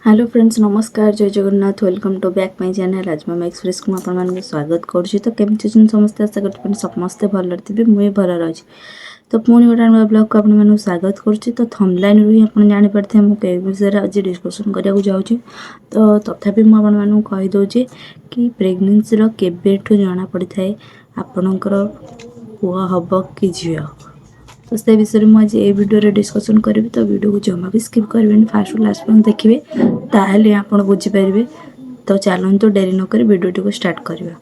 Hello friends नमस्कार जय Jagannath welcome to back my channel आज मामा एक्सप्रेस को आपको स्वागत करुँच। तो केमती समस्ते आशा कर समस्ते भल थे मुझे भल रही। तो पुणी गोटे नुआ ब्लॉग को आपको स्वागत करुँच। तो थंबनेल रू ही आप जानीपारे मुझे विषय आज डिस्कसन करने जाऊँगी। तो तथापि मुझे कहीदे कि प्रेगनेंसी केबेठू जना पड़ी था आपणकर पुआ हम कि झी। तो से विषय में आज ये वीडियो डिस्कसन करी। तो वीडियो को जमा भी स्किप करेंगे फास्ट लास्ट पर्यंत देखिए ताहले आप बुझीपारे। तो चलते डेरी नक वीडियो को स्टार्ट करवा।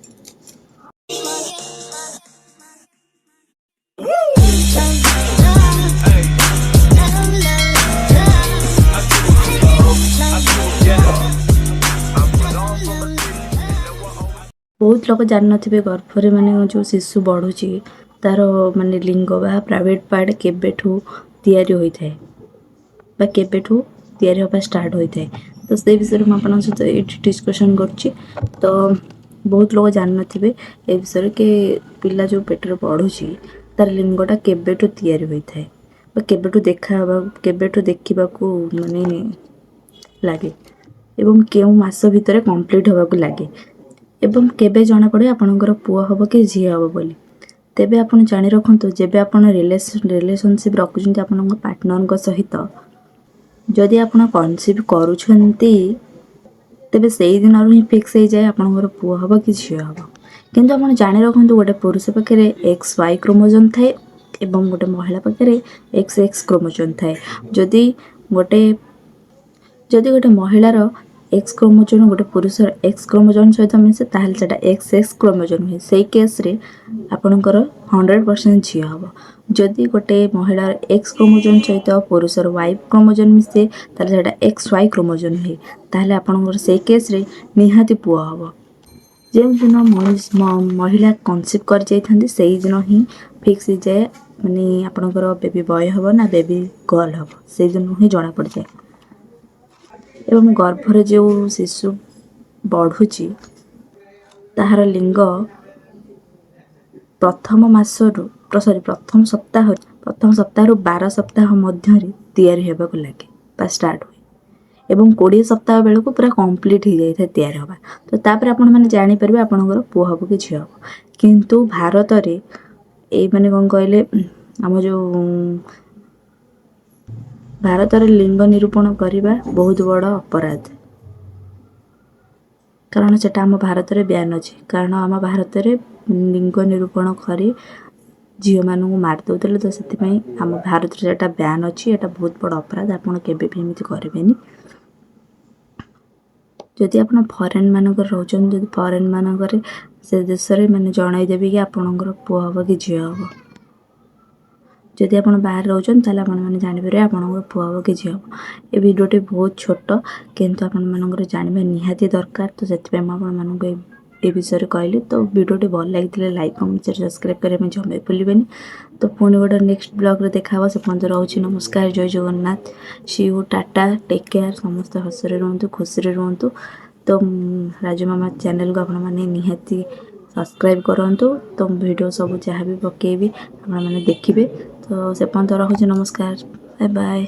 बहुत लोग जान थे गर्भरे माने जो शिशु बढ़ुची तार माने लिंग बा प्राइवेट पार्ट केबेठू तैयारी होता है केबेठू तैयारी होगा स्टार्ट होता है। तो से विषय में आपन सहित ये डिस्कसन करुँच। तो बहुत लोग जान थे ए विषय के पिला जो पेटर बढ़ुची तार लिंगटा केबेठू तैयारी होता है केबेठू देखा केबेठू देखा माने लगे एवं केउ मास भितर कंप्लीट होगा लगे एवं केबे जना पड़े आपणकर पुआ हम कि झी हम बोली। तेबे आपण जानी रखु जेबे आपण रिलेशनशिप रखुछंती आपण पार्टनर सहित जदि आपण कनसीव करूछंती तेबे सेई दिन ही फिक्स हो जाए आपणकर पुआ हम कि झी हम। किंतु आपण जानी रखु गोटे पुरुष पाखे XY क्रोमोजोम थाए एवं गोटे महिला पाखे XX क्रोमोजोम थाए। जदि गोटे महिलार एक्स क्रोमोजोन गोटे पुरुषर एक्स क्रोमोजोन सहित मिसे ताहले सेटा XX क्रोमोजोन हुए से केस रे आपणकर 100% झी हम। जदि गोटे महिलार एक्स क्रोमोजोन सहित पुरुषर Y क्रोमोजोन मिसे ताहले सेटा XY क्रोमोजोन हुए ताहले आपणकर से केस रे निहाती पुआ हम। जो दिन महिला कनसीव कर जाइथांती सेही दिन ही फिक्स हो जाए माने आपणकर बेबी बॉय हम ना बेबी गर्ल हम से दिन ही जना पड़ जाए। एवं गर्भरे जो शिशु बढ़ुची ताहार लिंग प्रथम मासरू प्रथम सप्ताह 12 सप्ताह मध्य तैयारी होगा लगे बा स्टार्ट हुए एवं 20 सप्ताह बेलू पूरा कंप्लीट हो जाए तैयारी होगा। तो तापर आपण मैंने जानीपारे आपणकर पुआ हम कि झी हम। किंतु भारत रे ए माने कौन कहले आम जो भारत रे लिंग निरूपण करने बहुत बड़ अपराध कारण से आम भारत रे बैन अच्छी कारण आम भारत रे लिंग निरूपण कर झी मान मारिदे। तो से आम भारत रे बैन अच्छी एटा बहुत बड़ अपराध आपड़ केबे भी एमती करेंगे। जदि आप फरेन मानक रोचन जदि फरेन मानक से देश में मैंने जनईदेवी कि आपणकर पुआ हम कि झी हम। जदि आप बाहर रोचन ताले आपण माने जानिपारे आपणकर पुआ हम कि झी हम। ए वीडियोटी बहुत छोट किंतु आपण मानकर जानिबा निहाती दरकार। तो से आपण मानक ए विषय कहली। तो वीडियोटी भल लगी लाइक कमेंट शेयर सब्सक्राइब करने जमे भूलें। तो पुणी गोटे नेक्स्ट ब्लॉग रे देखा से पर्यंत रोची नमस्कार जय जगन्नाथ सी यू टाटा टेक केयर समस्त हसरे रुहतु खुशी रुहतु। तो राजू मामा चैनल को आपण माने निहाती सब्सक्राइब करूँ। तो वीडियो सब जहाँ भी पकेबी आप देखिए। तो से पर्यंत रोची नमस्कार बाय बाय।